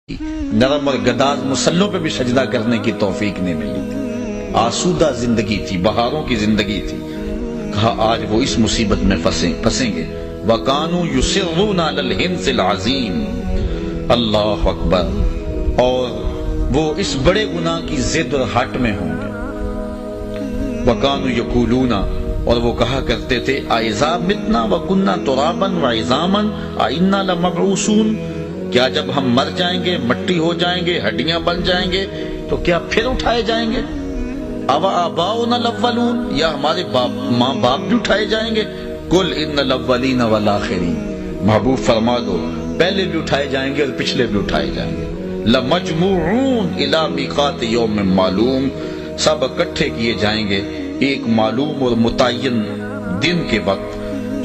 نرم اور گداز مسلوں پہ بھی سجدہ کرنے کی توفیق نہیں ملی تھی، آسودہ زندگی تھی، بہاروں کی زندگی تھی۔ کہا آج وہ اس مصیبت میں پھنسیں گے۔ وَكَانُوا يُصِرُّونَ عَلَى الْحِنْثِ الْعَظِيمِ، اللہ اکبر، اور وہ اس بڑے گناہ کی ضد اور ہٹ میں ہوں گے۔ وَكَانُوا يَقُولُونَ، اور وہ کہا کرتے تھے أَإِذَا مِتْنَا وَكُنَّا تُرَابًا وَعِظَامًا أَإِنَّا لَمَبْعُوثُونَ، کیا جب ہم مر جائیں گے، مٹی ہو جائیں گے، ہڈیاں بن جائیں گے تو کیا پھر اٹھائے جائیں گے؟ أَوَ آبَاؤُنَا الْأَوَّلُونَ، یا ہمارے ماں باپ بھی اٹھائے جائیں گے؟ قُلْ إِنَّ الْأَوَّلِينَ وَالْآخِرِينَ، محبوب فرما دو پہلے بھی اٹھائے جائیں گے اور پچھلے بھی اٹھائے جائیں گے۔ لَمَجْمُوعُونَ إِلَى مِيقَاتِ يَوْمٍ مَّعْلُومٍ، سب اکٹھے کیے جائیں گے ایک معلوم اور متعین دن کے وقت۔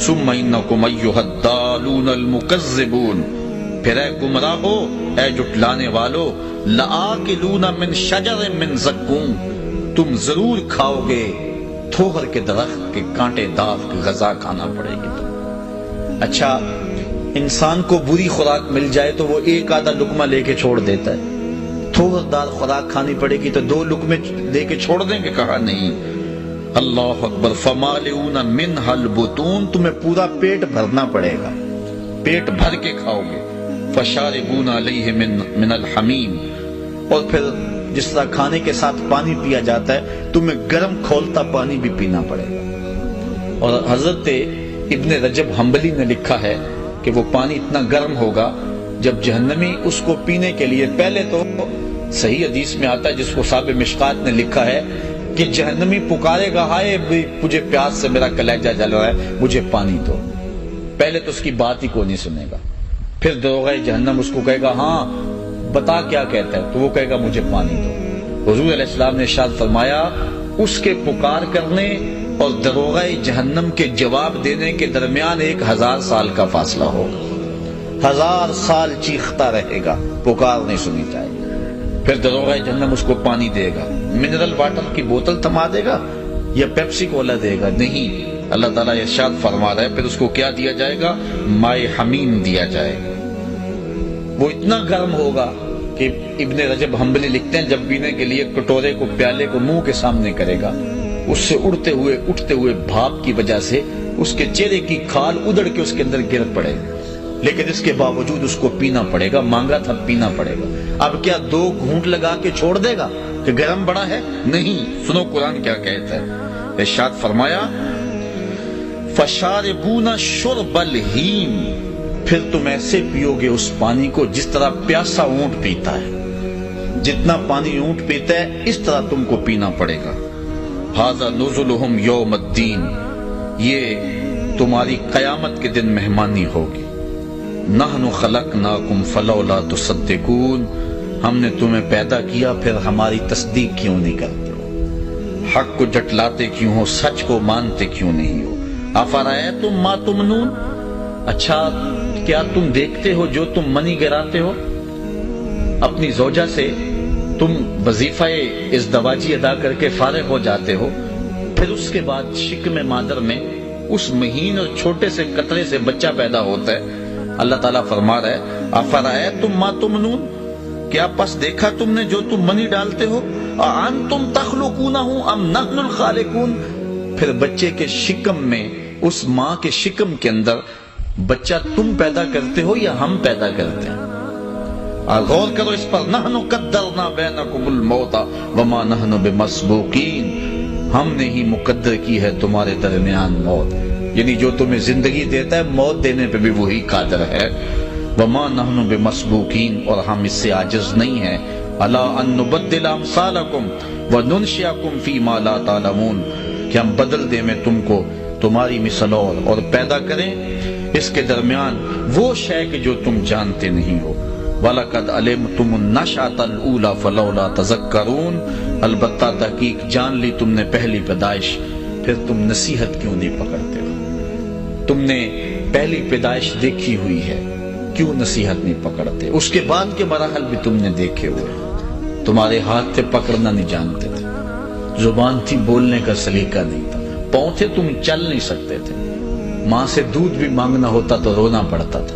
ثُمَّ إِنَّكُمْ أَيُّهَا الضَّالُونَ الْمُكَذِّبُونَ، پھر اے گمراہو، اے جھٹلانے والو، لَآكِلُونَ مِن شَجَرٍ مِّن زَقُّومٍ، تم ضرور کھاؤ گے تھوہر کے درخت کے کانٹے دار کی غذا کھانا پڑے گی تم۔ اچھا، انسان کو بری خوراک مل جائے تو وہ ایک آدھا لقمہ لے کے چھوڑ دیتا ہے، تھوہر دار خوراک کھانی پڑے گی تو 2 لقمے لے کے چھوڑ دیں گے؟ کہا نہیں۔ اللہ اکبر، فَمَالِئُونَ مِنْهَا الْبُطُونَ، تمہیں پورا پیٹ بھرنا پڑے گا، پیٹ بھر کے کھاؤ گے۔ فَشَارِبُونَ عَلَيْهِ مِنَ الْحَمِيمِ، اور پھر جس طرح کھانے کے ساتھ پانی پیا جاتا ہے تمہیں گرم کھولتا پانی بھی پینا پڑے گا۔ اور حضرت ابن رجب حنبلی نے لکھا ہے کہ وہ پانی اتنا گرم ہوگا جب جہنمی اس کو پینے کے لیے، پہلے تو صحیح حدیث میں آتا ہے جس کو صاحب مشکات نے لکھا ہے کہ جہنمی پکارے گا، ہائے مجھے پیاس سے میرا کلیجہ جل رہا ہے، مجھے پانی دو۔ پہلے تو اس کی بات ہی کوئی نہیں سنے گا، پھر دروغہ جہنم اس کو کہے گا ہاں بتا کیا کہتا ہے، تو وہ کہے گا مجھے پانی دو۔ حضور علیہ السلام نے ارشاد فرمایا اس کے پکار کرنے اور دروغہ جہنم کے جواب دینے کے درمیان 1000 سال کا فاصلہ ہوگا، 1000 سال چیختا رہے گا، پکار نہیں سنی جائے گی۔ پھر دروغہ جہنم اس کو پانی دے گا، منرل واٹر کی بوتل تھما دے گا یا پیپسی کولا دے گا؟ نہیں، اللہ تعالیٰ ارشاد فرما رہا ہے پھر اس کو کیا دیا جائے گا؟ مائے حمیم دیا جائے گا۔ وہ اتنا گرم ہوگا کہ ابن رجب حنبلی لکھتے ہیں جب پینے کے لیے کٹورے کو، پیالے کو منہ کے سامنے کرے گا، اس سے اٹھتے ہوئے بھاپ کی وجہ سے اس کے چہرے کی کھال ادڑ کے اس کے اندر گر پڑے گا، لیکن اس کے باوجود اس کو پینا پڑے گا، مانگا تھا پینا پڑے گا۔ اب کیا 2 گھونٹ لگا کے چھوڑ دے گا کہ گرم بڑا ہے؟ نہیں، سنو قرآن کیا کہتا ہے، ارشاد فرمایا فَشَارِبُونَ شُرْبَ الْهِيمِ، پھر تم ایسے پیو گے اس پانی کو جس طرح پیاسا اونٹ پیتا ہے، جتنا پانی اونٹ پیتا ہے اس طرح تم کو پینا پڑے گا۔ هَذَا نُزُلُهُمْ يَوْمَ الدِّينِ، یہ تمہاری قیامت کے دن مہمانی ہوگی۔ نَحْنُ خَلَقْنَاكُمْ فَلَوْلَا تُصَدِّقُونَ، ہم نے تمہیں پیدا کیا پھر ہماری تصدیق کیوں نہیں کرتے ہو؟ حق کو جھٹلاتے کیوں ہو؟ سچ کو مانتے کیوں نہیں ہو؟ أَفَرَأَيْتُمْ مَا تُمْنُونَ، اچھا کیا تم دیکھتے ہو جو تم منی گراتے ہو؟ اپنی زوجہ سے تم وظیفہ ازدواجی ادا کر کے فارغ ہو جاتے ہو، پھر اس کے بعد شکم مادر میں اس مہین اور چھوٹے سے قطرے سے بچہ پیدا ہوتا ہے۔ اللہ تعالیٰ فرما رہا ہے أَفَرَأَيْتُمْ مَا تُمْنُونَ، کیا پس دیکھا تم نے جو تم منی ڈالتے ہو؟ أَأَنْتُمْ تَخْلُقُونَهُ أَمْ نَحْنُ الْخَالِقُونَ، پھر بچے کے شکم میں، اس ماں کے شکم کے اندر بچہ تم پیدا کرتے ہو یا ہم پیدا کرتے ہیں؟ غور کرو اس پر۔ نحن قدرنا بینکم الموت وما نحن بمسبوقین، ہم نے ہی مقدر کی ہے تمہارے درمیان موت، یعنی جو تمہیں زندگی دیتا ہے موت دینے پہ بھی وہی قادر ہے۔ وما نحن بمسبوقین، اور ہم اس سے عاجز نہیں ہیں۔ الا ان نبدل امثالکم وننشئکم فیما لا تعلمون، کہ ہم بدل دیں میں تم کو تمہاری مثل اور پیدا کریں اس کے درمیان وہ شے کہ جو تم جانتے نہیں ہو۔ وَلَقَدْ عَلِمْتُمُ النَّشْأَةَ الْأُولَىٰ فَلَوْلَا تَذَكَّرُونَ، البتہ تحقیق جان لی تم نے پہلی پیدائش، پھر تم نصیحت کیوں نہیں پکڑتے ہو؟ تم نے پہلی پیدائش دیکھی ہوئی ہے، کیوں نصیحت نہیں پکڑتے؟ اس کے بعد کے مراحل بھی تم نے دیکھے ہوئے، تمہارے ہاتھ تھے پکڑنا نہیں جانتے تھے، زبان تھی بولنے کا سلیقہ نہیں تھا، پاؤں تھے تم چل نہیں سکتے تھے، ماں سے دودھ بھی مانگنا ہوتا تو رونا پڑتا تھا،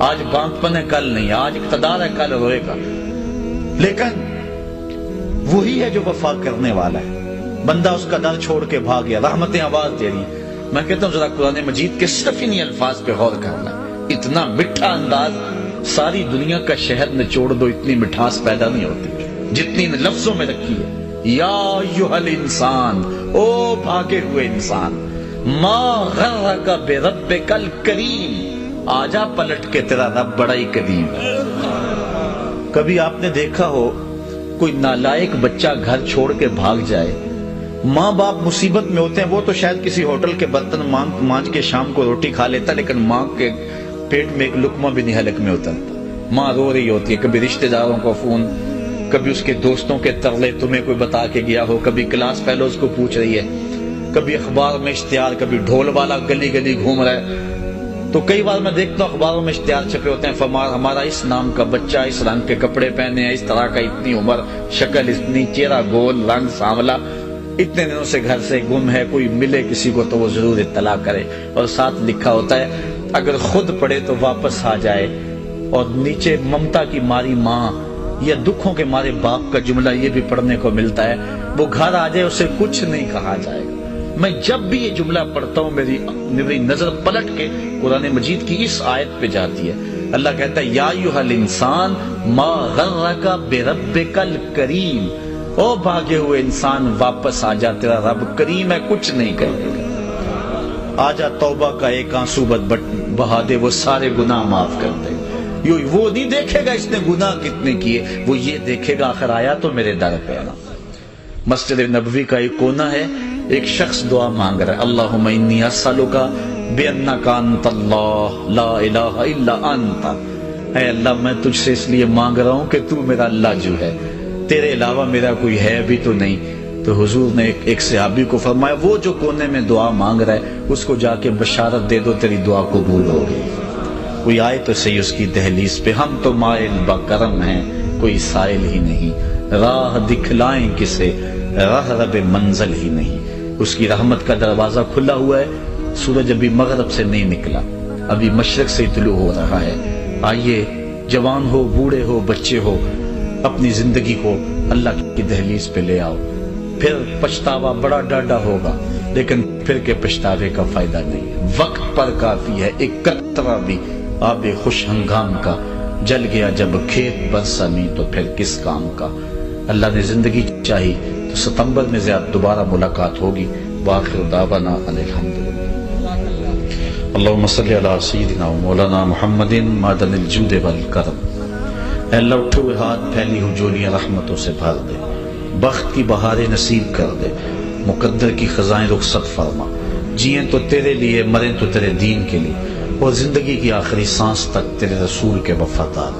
آج بانپن ہے کل نہیں، آج اقتدار ہے کل روئے گا، لیکن وہی ہے جو وفا کرنے والا ہے۔ بندہ اس کا در چھوڑ کے بھاگ گیا، رحمتیں آواز دے رہی ہیں۔ میں کہتا ہوں ذرا قرآن مجید کے صرف انہی الفاظ پہ غور کرنا، اتنا میٹھا انداز، ساری دنیا کا شہد نچوڑ دو اتنی مٹھاس پیدا نہیں ہوتی جتنی ان لفظوں میں رکھی ہے۔ یا ایھا الانسان، او بھاگے ہوئے انسان، ما غرک بربک الکریم، آجا پلٹ کے تیرا رب بڑا ہی کریم ہے۔ کبھی آپ نے دیکھا ہو کوئی نالائق بچہ گھر چھوڑ کے بھاگ جائے، ماں باپ مصیبت میں ہوتے ہیں، وہ تو شاید کسی ہوٹل کے برتن مانج کے شام کو روٹی کھا لیتا، لیکن ماں کے پیٹ میں ایک لقمہ بھی نہیں حلق میں ہوتا، ماں رو رہی ہوتی ہے، کبھی رشتہ داروں کو فون، کبھی اس کے دوستوں کے ترلے تمہیں کوئی بتا کے گیا ہو، کبھی کلاس فیلوز کو پوچھ رہی ہے، کبھی اخبار میں اشتہار، کبھی ڈھول والا گلی گلی گھوم رہا ہے۔ تو کئی بار میں دیکھتا ہوں اخباروں میں اشتہار چھپے ہوتے ہیں، ہمارا اس نام کا بچہ، اس رنگ کے کپڑے پہنے ہیں، اس طرح کا، اتنی عمر، شکل اتنی، چہرہ گول، رنگ سانولا، اتنے دنوں سے گھر سے گم ہے، کوئی ملے کسی کو تو وہ ضرور اطلاع کرے، اور ساتھ لکھا ہوتا ہے اگر خود پڑھے تو واپس آ جائے، اور نیچے ممتا کی ماری ماں یا دکھوں کے مارے باپ کا جملہ یہ بھی پڑھنے کو ملتا ہے، وہ گھر آ جائے اسے کچھ نہیں کہا جائے گا۔ میں جب بھی یہ جملہ پڑھتا ہوں میری نظر پلٹ کے قرآن مجید کی اس آیت پہ جاتی ہے۔ اللہ کہتا ہے یا ایھا الانسان ما غرک بربک الکریم، او بھاگے ہوئے انسان واپس آ جا، تیرا رب کریم ہے، کچھ نہیں کرے گا۔ آجا توبہ کا ایک آنسو بہا دے، وہ سارے گناہ معاف کر دے۔ وہ نہیں دیکھے گا اس نے گناہ کتنے کیے، وہ یہ دیکھے گا آخر آیا تو میرے در پہ۔ مسجد نبوی کا ایک کونا ہے، ایک شخص دعا مانگ رہا ہے، اللہم انی اسألک بانک انت اللہ لا الہ الا انت، اے اللہ میں تجھ سے اس لیے مانگ رہا ہوں کہ تو میرا اللہ جو ہے، تیرے علاوہ میرا کوئی ہے بھی تو نہیں۔ تو حضور نے ایک صحابی کو فرمایا وہ جو کونے میں دعا مانگ رہا ہے اس کو جا کے بشارت دے دو تیری دعا قبول ہوگی۔ کوئی آئے تو صحیح اس کی دہلیز پہ، ہم تو مائل بکرم ہیں کوئی سائل ہی نہیں، راہ دکھلائیں کسے راہ رب منزل ہی نہیں۔ اس کی رحمت کا دروازہ کھلا ہوا ہے، سورج ابھی مغرب سے نہیں نکلا، ابھی مشرق سے طلوع ہو رہا ہے۔ آئیے جوان ہو، بوڑھے ہو، بچے ہو، اپنی زندگی کو اللہ کی دہلیز پہ لے آؤ۔ پھر پچھتاوا بڑا ڈاڈا ہوگا، لیکن پھر کے پچھتاوے کا فائدہ نہیں، وقت پر کافی ہے۔ ایک قطرہ بھی آب خوش ہنگام کا جل گیا جب کھیت برسمی تو پھر کس کام کا۔ اللہ نے زندگی چاہی تو ستمبر میں زیادہ دوبارہ ملاقات ہوگی۔ وآخر دعوانا الحمدللہ۔ اللہم صلی علی سیدنا و مولانا محمد معدن الجود والکرم۔ اے اللہ اٹھے ہوئے ہاتھ، پھیلی ہوئی جولیاں رحمتوں سے بھر دے، بخت کی بہاریں نصیب کر دے، مقدر کی خزائیں رخصت فرما، جئیں تو تیرے لیے، مریں تو تیرے دین کے لیے، اور زندگی کی آخری سانس تک تیرے رسول کے وفادار۔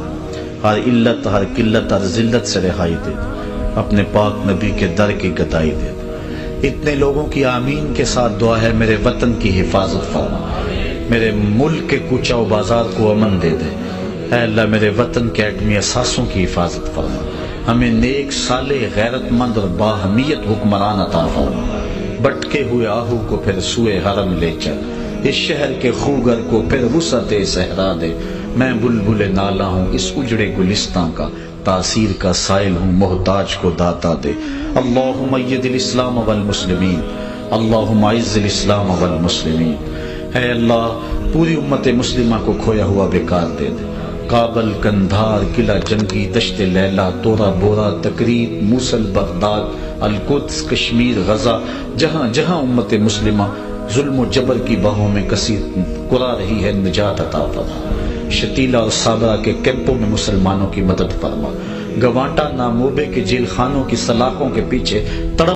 ہر علت، ہر قلت، ہر ذلت سے رہائی دے، اپنے پاک نبی کے در کی گدائی دے۔ اتنے لوگوں کی آمین کے ساتھ دعا ہے میرے وطن کی حفاظت فرما، میرے ملک کے کوچہ و بازار کو امن دے دے۔ اے اللہ میرے وطن کے ایٹمی اثاثوں کی حفاظت فرما، ہمیں نیک، صالح، غیرت مند اور باہمیت حکمران عطا فرما۔ بٹکے ہوئے آہو کو پھر سوئے حرم لے چل، اس شہر کے خوگر کو پھر وسعت صحرا دے۔ میں بلبل نالا ہوں اس اجڑے گلستان کا، تاثیر کا سائل ہوں محتاج کو داتا دے۔ اللہم اید الاسلام والمسلمین، اللہم اعز الاسلام والمسلمین۔ اے اللہ پوری امت مسلمہ کو کھویا ہوا بیکار دے دے۔ کابل، کندھار، قلعہ جنگی، دشت لیلہ، تورا بورا، تقریب، موصل، بغداد، القدس، کشمیر، غزہ، جہاں جہاں امت مسلمہ ظلم و جبر کی باہوں میں کثیر کرا رہی ہے، نجات عطا فرما۔ شتیلہ اور صابرہ کے کیمپوں میں مسلمانوں کی مدد فرما۔ گوانٹا ناموبے کے جیل خانوں کی سلاخوں کے پیچھے تڑپ